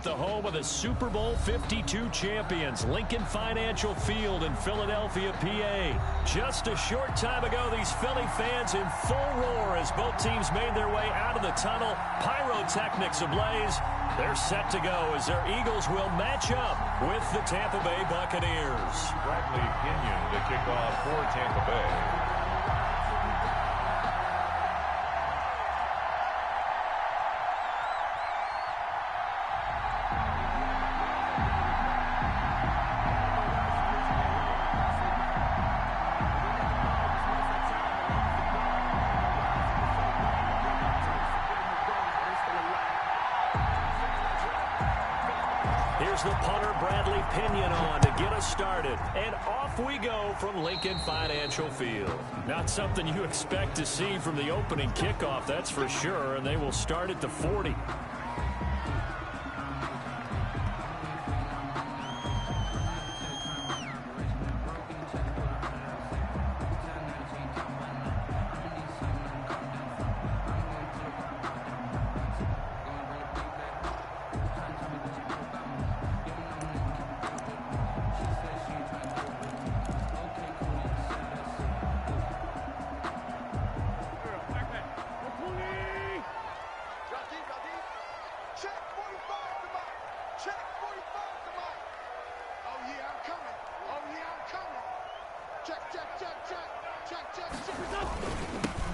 the home of the Super Bowl 52 champions, Lincoln Financial Field in Philadelphia, PA. Just a short time ago, these Philly fans in full roar as both teams made their way out of the tunnel. Pyrotechnics ablaze. They're set to go as their Eagles will match up with the Tampa Bay Buccaneers. Bradley Pinion to kick off for Tampa Bay. Here's the punter, Bradley Pinion, on to get us started. And off we go from Lincoln Financial Field. Not something you expect to see from the opening kickoff, that's for sure. And they will start at the 40.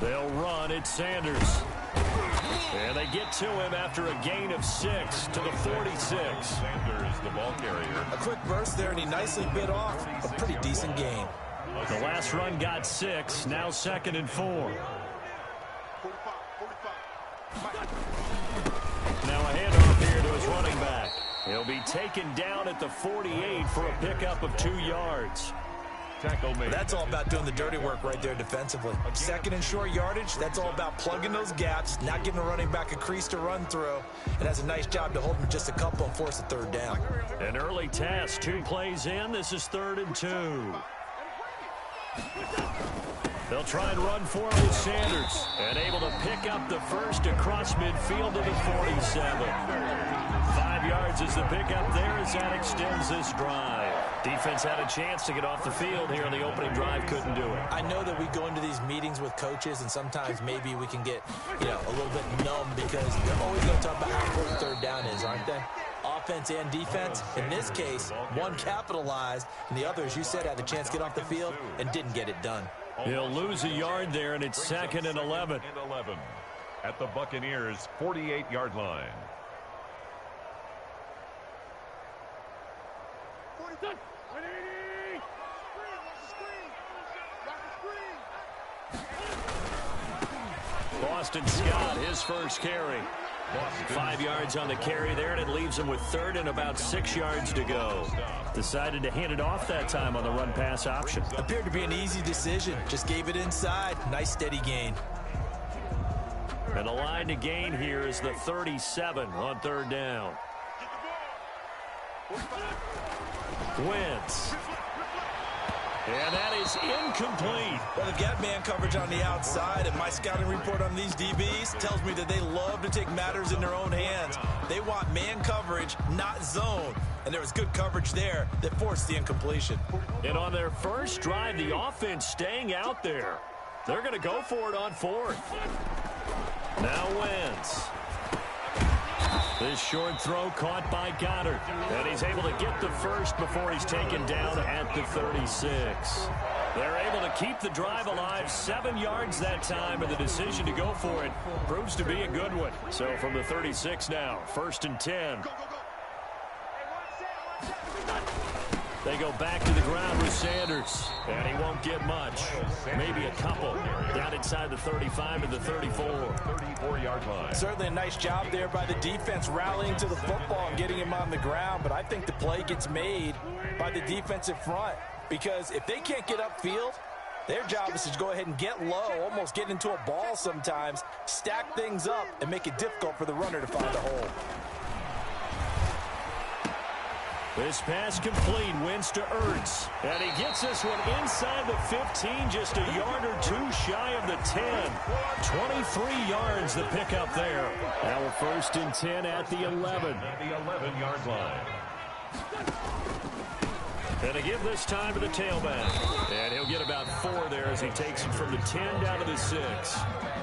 They'll run it, Sanders. And they get to him after a gain of 6 to the 46. Sanders, the ball carrier. A quick burst there, and he nicely bit off a pretty decent gain. The last run got 6, now 2nd and 4. Now a handoff here to his running back. He'll be taken down at the 48 for a pickup of 2 yards. Tackle made. That's all about doing the dirty work right there defensively. 2nd and short yardage, that's all about plugging those gaps, not giving a running back a crease to run through. It has a nice job to hold him just a couple and force a 3rd down. An early task, 2 plays in. This is 3rd and 2. They'll try and run for it with Sanders. And able to pick up the first across midfield to the 47. 5 yards is the pickup there as that extends this drive. Defense had a chance to get off the field here on the opening drive, couldn't do it. I know that we go into these meetings with coaches, and sometimes maybe we can get, a little bit numb because they're always going to talk about how important 3rd down is, aren't they? Offense and defense. In this case, one capitalized, and the other, as you said, had a chance to get off the field and didn't get it done. He'll lose a yard there, and it's 2nd and 11. At the Buccaneers' 48-yard line. Boston Scott, his first carry. 5 yards on the carry there, and it leaves him with 3rd and about 6 yards to go. Decided to hand it off that time on the run-pass option. Appeared to be an easy decision. Just gave it inside. Nice, steady gain. And the line to gain here is the 37 on 3rd down. Wentz. And that is incomplete. Well, they've got man coverage on the outside, and my scouting report on these DBs tells me that they love to take matters in their own hands. They want man coverage, not zone. And there was good coverage there that forced the incompletion. And on their first drive, the offense staying out there. They're going to go for it on 4th. Now Wentz. This short throw caught by Goddard. And he's able to get the first before he's taken down at the 36. They're able to keep the drive alive, 7 yards that time, and the decision to go for it proves to be a good one. So from the 36 now, 1st and 10. They go back to the ground with Sanders, and he won't get much. Maybe a couple. Down inside the 35 and the 34. 34-yard line. Certainly a nice job there by the defense rallying to the football and getting him on the ground, but I think the play gets made by the defensive front because if they can't get upfield, their job is to go ahead and get low, almost get into a ball sometimes, stack things up, and make it difficult for the runner to find a hole. This pass complete, wins to Ertz. And he gets this one inside the 15, just a yard or two shy of the 10. 23 yards the pickup there. Now a 1st and 10 at the 11. At the 11-yard line. And to give this time to the tailback. And he'll get about 4 there as he takes it from the 10 down to the 6.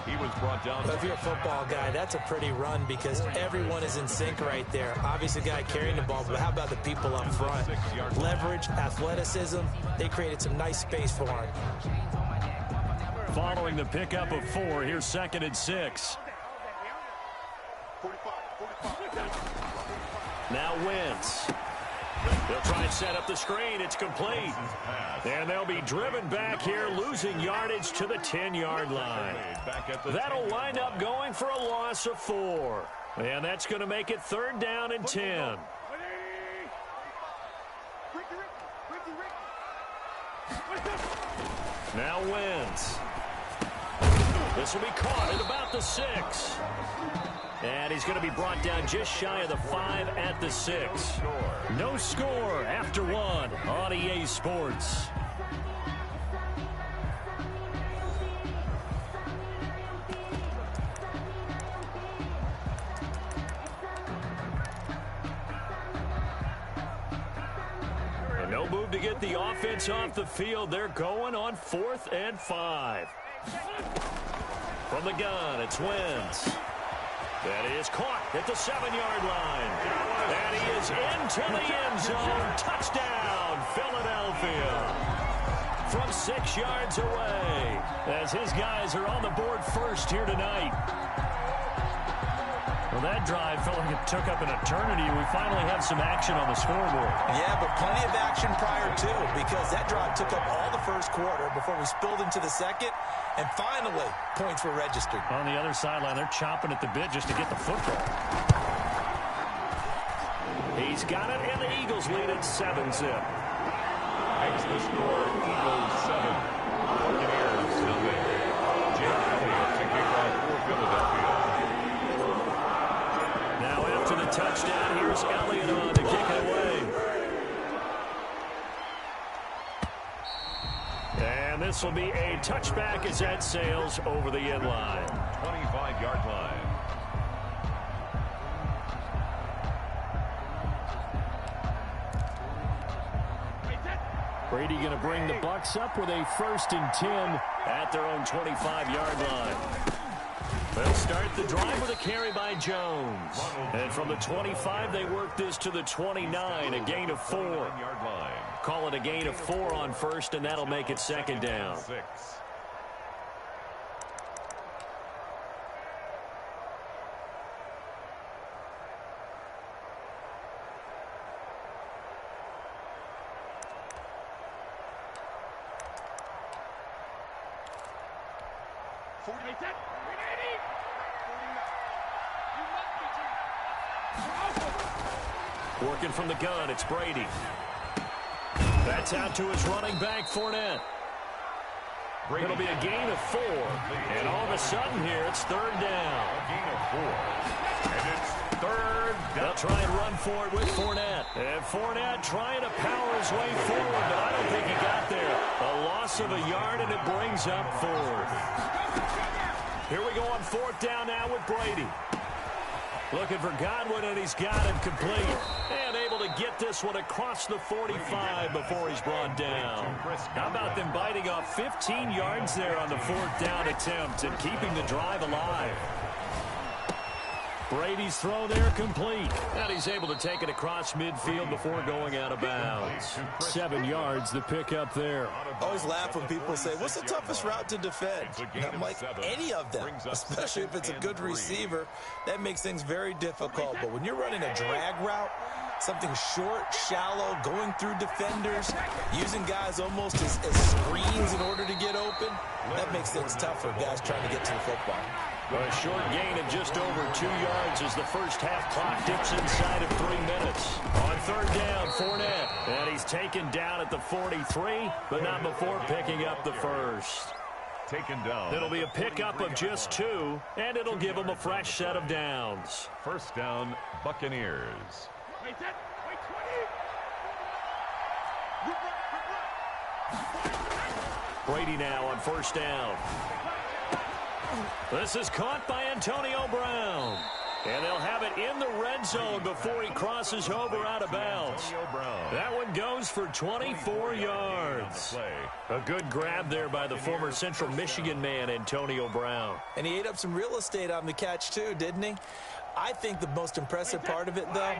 He was brought down. But if you're a football guy, that's a pretty run because everyone is in sync right there. Obviously, the guy carrying the ball, but how about the people up front? Leverage, athleticism, they created some nice space for him. Following the pickup of 4, here's 2nd and 6. Now Wentz. They'll try and set up the screen. It's complete. And they'll be driven back here, losing yardage to the 10-yard line. That'll wind up going for a loss of 4. And that's going to make it 3rd down and 10. Now Wentz. This will be caught at about the 6. And he's going to be brought down just shy of the 5 at the 6. No score after 1 on EA Sports. And no move to get the offense off the field. They're going on 4th and 5. From the gun, it's Wentz. That is caught at the 7-yard line. And he is into the end zone. Touchdown, Philadelphia. From 6 yards away. As his guys are on the board first here tonight. Well, that drive felt like it took up an eternity. We finally have some action on the scoreboard. Yeah, but plenty of action prior to, because that drive took up all the first quarter before we spilled into the second. And finally, points were registered. On the other sideline, they're chomping at the bit just to get the football. He's got it, and the Eagles lead at 7-zip. Makes the score Eagles 7. Buccaneers nothing. Jake Elliott to kick off for Philadelphia. Now after the touchdown, here's Elliott on to kick it away. And this will be a touchback as that sails over the end line. 25-yard line. Brady going to bring the Bucs up with a 1st and 10 at their own 25-yard line. They'll start the drive with a carry by Jones. And from the 25, they work this to the 29, a gain of 4. Call it a gain of 4 on 1st, and that'll make it 2nd down. Working from the gun, it's Brady. That's out to his running back, Fournette. It'll be a gain of 4. And all of a sudden here, it's 3rd down. A gain of 4. And it's 3rd down. They'll try and run for it with Fournette. And Fournette trying to power his way forward, but I don't think he got there. A loss of a yard, and it brings up 4th. Here we go on 4th down now with Brady. Looking for Godwin, and he's got him complete. And able to get this one across the 45 before he's brought down. How about them biting off 15 yards there on the 4th down attempt and keeping the drive alive? Brady's throw there complete. And he's able to take it across midfield before going out of bounds. 7 yards, the pickup there. I always laugh when people say, what's the toughest route to defend? And I'm like, any of them, especially if it's a good receiver. That makes things very difficult. But when you're running a drag route, something short, shallow, going through defenders, using guys almost as screens in order to get open, that makes things tough for guys trying to get to the football. A short gain of just over 2 yards as the first half clock dips inside of 3 minutes. On 3rd down, Fournette. And he's taken down at the 43, but not before picking up the first. Taken down. It'll be a pickup of just 2, and it'll give him a fresh set of downs. 1st down, Buccaneers. Brady now on first down. This is caught by Antonio Brown. And they'll have it in the red zone before he crosses over out of bounds. That one goes for 24 yards. A good grab there by the former Central Michigan man, Antonio Brown. And he ate up some real estate on the catch, too, didn't he? I think the most impressive part of it, though,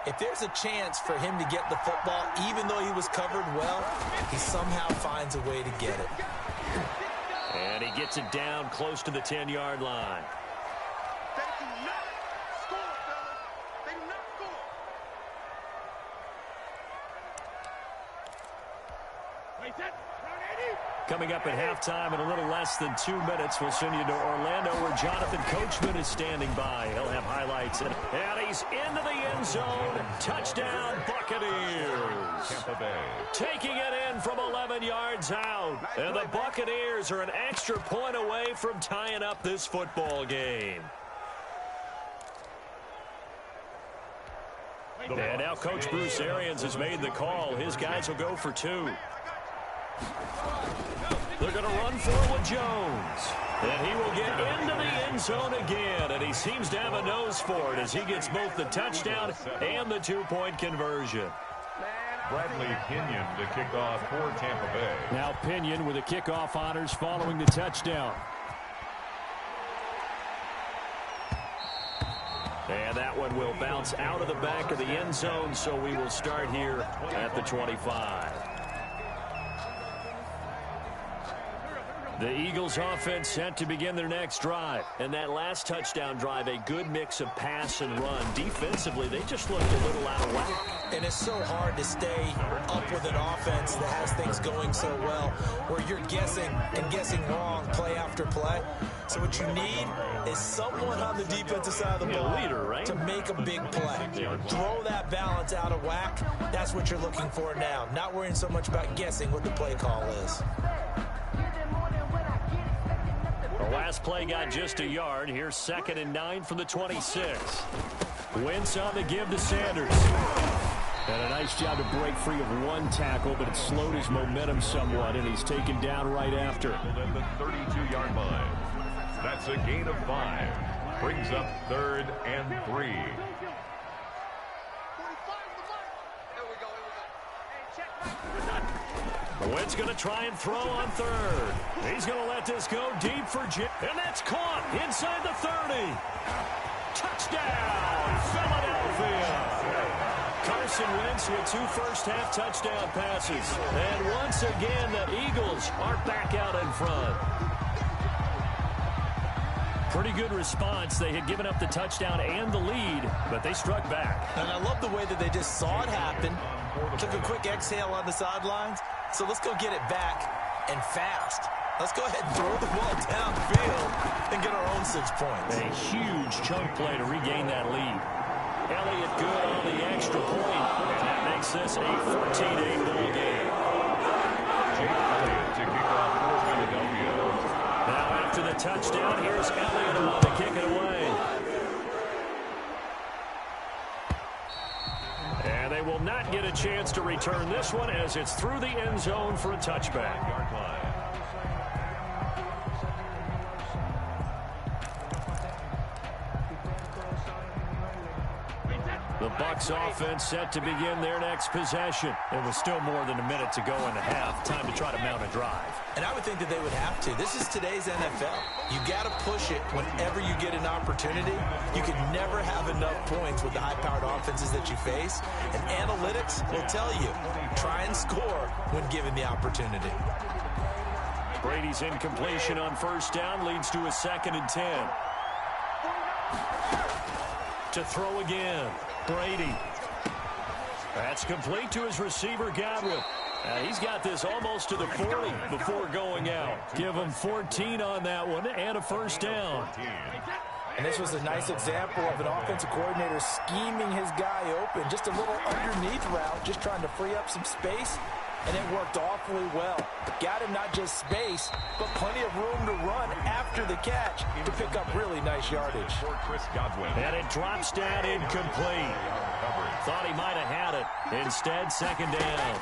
if there's a chance for him to get the football, even though he was covered well, he somehow finds a way to get it. And he gets it down close to the 10-yard line. Coming up at halftime in a little less than 2 minutes, we'll send you to Orlando where Jonathan Coachman is standing by. He'll have highlights. And he's into the end zone. Touchdown, Buccaneers. Tampa Bay. Taking it in from 11 yards out. And the Buccaneers are an extra point away from tying up this football game. And now Coach Bruce Arians has made the call. His guys will go for 2. They're going to run for it with Jones. And he will get into the end zone again. And he seems to have a nose for it as he gets both the touchdown and the 2-point conversion. Bradley Pinion to kick off for Tampa Bay. Now Pinion with the kickoff honors following the touchdown. And that one will bounce out of the back of the end zone, so we will start here at the 25. The Eagles offense set to begin their next drive. And that last touchdown drive, a good mix of pass and run. Defensively, they just looked a little out of whack. And it's so hard to stay up with an offense that has things going so well, where you're guessing and guessing wrong play after play. So what you need is someone on the defensive side of the ball leader, right? to make a big play. Throw that balance out of whack. That's what you're looking for now. Not worrying so much about guessing what the play call is. The last play got just a yard. Here's 2nd and 9 from the 26. Wentz on the give to Sanders. And a nice job to break free of one tackle, but it slowed his momentum somewhat, and he's taken down right after. At the 32-yard line. That's a gain of 5. Brings up 3rd and 3. Wentz going to try and throw on 3rd. He's going to let this go deep for Jim. And that's caught inside the 30. Touchdown, Philadelphia. Carson Wentz with 2 first-half touchdown passes. And once again, the Eagles are back out in front. Pretty good response. They had given up the touchdown and the lead, but they struck back. And I love the way that they just saw it happen, took a quick exhale on the sidelines. So let's go get it back and fast. Let's go ahead and throw the ball downfield and get our own 6 points. A huge chunk play to regain that lead. Elliott good on the extra point, and that makes this a 14-8 ball game. Jake Elliott to kick off for Philadelphia. Now after the touchdown, here's Elliott on to kick it away. And they will not get a chance to return this one as it's through the end zone for a touchback. The Bucs offense set to begin their next possession. It was still more than a minute to go in the half. Time to try to mount a drive. And I would think that they would have to. This is today's NFL. You got to push it whenever you get an opportunity. You can never have enough points with the high-powered offenses that you face. And analytics will tell you, try and score when given the opportunity. Brady's incompletion on first down leads to a 2nd and 10. To throw again. Brady. That's complete to his receiver, Godwin. He's got this almost to the 40 before going out. Give him 14 on that one and a first down. And this was a nice example of an offensive coordinator scheming his guy open. Just a little underneath route, just trying to free up some space. And it worked awfully well. Got him not just space, but plenty of room to run after the catch to pick up really nice yardage. And it drops down incomplete. Thought he might have had it. Instead, 2nd down.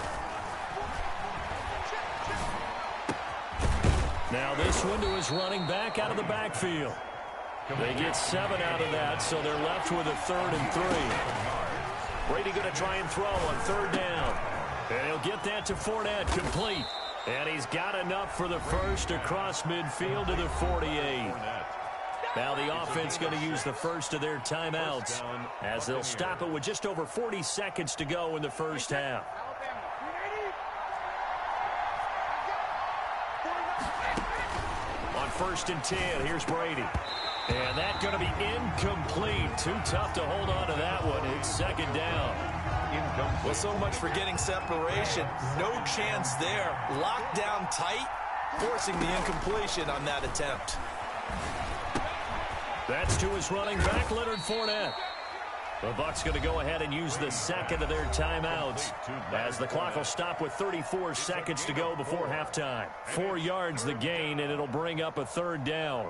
Now this one to his running back out of the backfield. They get 7 out of that, so they're left with a 3rd and 3. Brady going to try and throw on 3rd down. And he'll get that to Fournette, complete. And he's got enough for the first across midfield to the 48. Now the offense going to use the first of their timeouts as they'll stop it with just over 40 seconds to go in the first half. On 1st and 10, here's Brady. And that's going to be incomplete. Too tough to hold on to that one. It's 2nd down. Well, so much for getting separation. No chance there. Locked down tight, forcing the incompletion on that attempt. That's to his running back, Leonard Fournette. The Bucs going to go ahead and use the second of their timeouts as the clock will stop with 34 seconds to go before halftime. 4 yards the gain, and it'll bring up a 3rd down.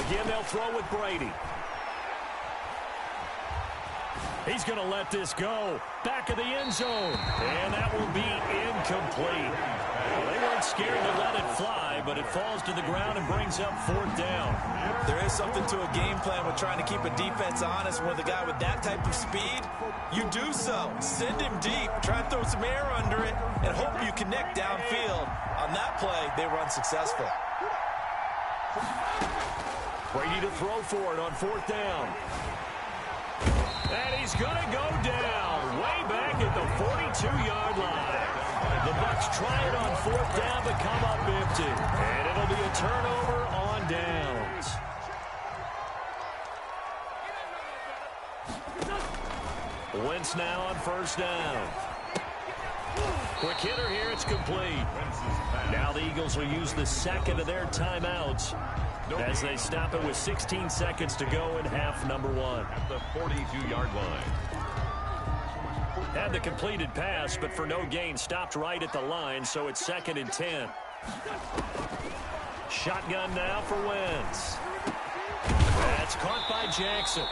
Again, they'll throw with Brady. He's going to let this go. Back of the end zone. And that will be incomplete. Well, they weren't scared to let it fly, but it falls to the ground and brings up 4th down. There is something to a game plan with trying to keep a defense honest. With a guy with that type of speed, you do so. Send him deep. Try and throw some air under it and hope you connect downfield. On that play, they were unsuccessful. Brady to throw for it on 4th down. And he's going to go down way back at the 42-yard line. The Bucs try it on 4th down but come up empty. And it'll be a turnover on downs. Wentz now on 1st down. Quick hitter here, it's complete. Now the Eagles will use the second of their timeouts as they stop it with 16 seconds to go in half number 1. At the 42-yard line. Had the completed pass, but for no gain, stopped right at the line, so it's 2nd and 10. Shotgun now for Wentz. That's caught by Jackson.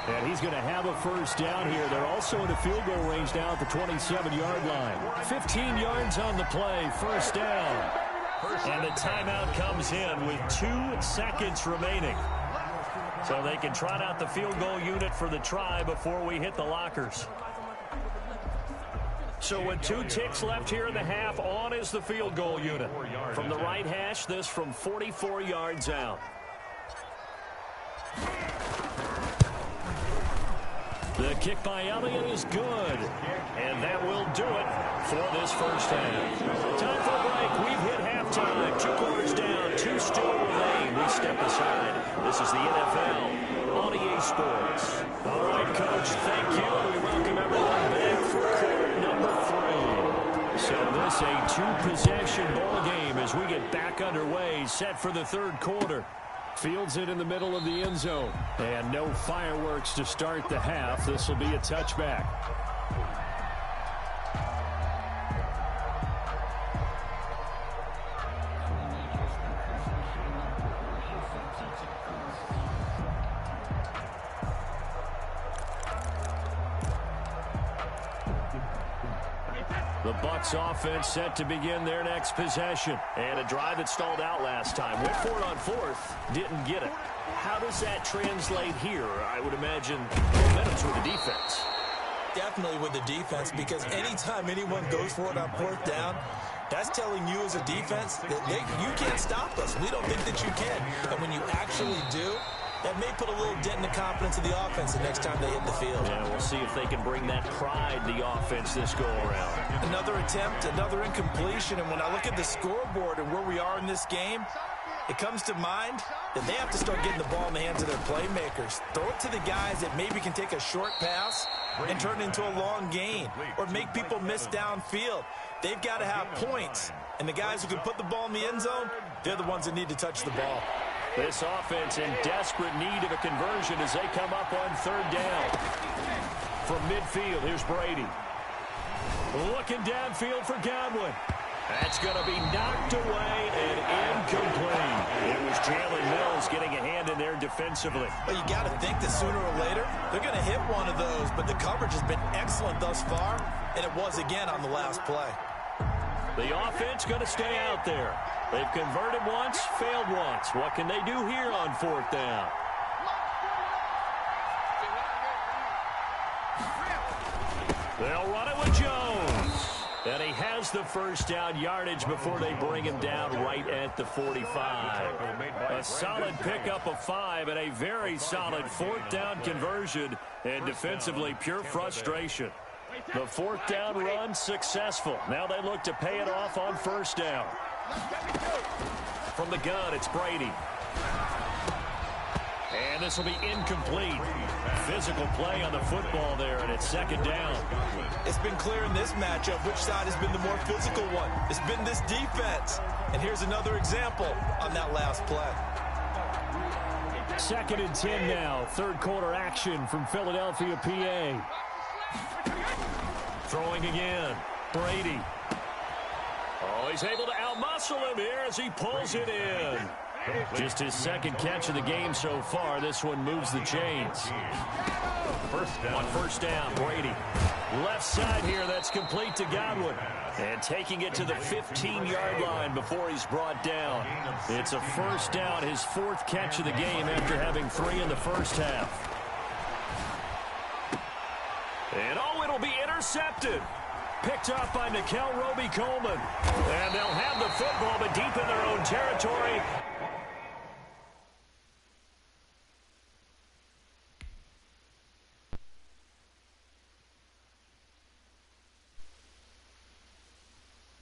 And he's going to have a 1st down here. They're also in the field goal range now at the 27-yard line. 15 yards on the play, 1st down. And the timeout comes in with 2 seconds remaining. So they can trot out the field goal unit for the try before we hit the lockers. So with 2 ticks left here in the half, on is the field goal unit. From the right hash, this from 44 yards out. The kick by Elliott is good. And that will do it for this first half. Time for a break. We've hit halftime. 2 quarters down, 2 still remain. We step aside. This is the NFL on EA Sports. All right, Coach, thank you. We welcome everyone back for quarter number 3. So this a 2-possession ball game as we get back underway, set for the 3rd quarter. Fields it in the middle of the end zone. And no fireworks to start the half. This will be a touchback. The Bucs offense set to begin their next possession. And a drive that stalled out last time. Went for it on 4th. Didn't get it. How does that translate here? I would imagine momentum's with the defense. Definitely with the defense, because anytime anyone goes for it on 4th down, that's telling you as a defense that you can't stop us. We don't think that you can. And when you actually do, that may put a little dent in the confidence of the offense the next time they hit the field. Yeah, we'll see if they can bring that pride to the offense this go-around. Another attempt, another incompletion, and when I look at the scoreboard and where we are in this game, it comes to mind that they have to start getting the ball in the hands of their playmakers. Throw it to the guys that maybe can take a short pass and turn it into a long gain or make people miss downfield. They've got to have points, and the guys who can put the ball in the end zone, they're the ones that need to touch the ball. This offense in desperate need of a conversion as they come up on 3rd down. From midfield, here's Brady. Looking downfield for Godwin. That's going to be knocked away and incomplete. It was Jalen Mills getting a hand in there defensively. Well, you got to think that sooner or later they're going to hit one of those, but the coverage has been excellent thus far, and it was again on the last play. The offense going to stay out there. They've converted once, failed once. What can they do here on fourth down? They'll run it with Jones. And he has the first down yardage before they bring him down right at the 45. A solid pickup of 5 and a very solid fourth down conversion. And defensively, pure frustration. The fourth down run successful. Now they look to pay it off on first down. From the gun, it's Brady. And this will be incomplete. Physical play on the football there, and it's second down. It's been clear in this matchup which side has been the more physical one. It's been this defense. And here's another example on that last play. Second and 10 now. Third quarter action from Philadelphia, PA. Throwing again. Brady. Oh, he's able to outmuscle him here as he pulls it in. Just his second catch of the game so far. This one moves the chains. On first down, Brady. Left side here, that's complete to Godwin. And taking it to the 15-yard line before he's brought down. It's a first down, his fourth catch of the game after having 3 in the first half. And oh, it'll be intercepted. Picked up by Nikel Roby-Coleman. And they'll have the football, but deep in their own territory.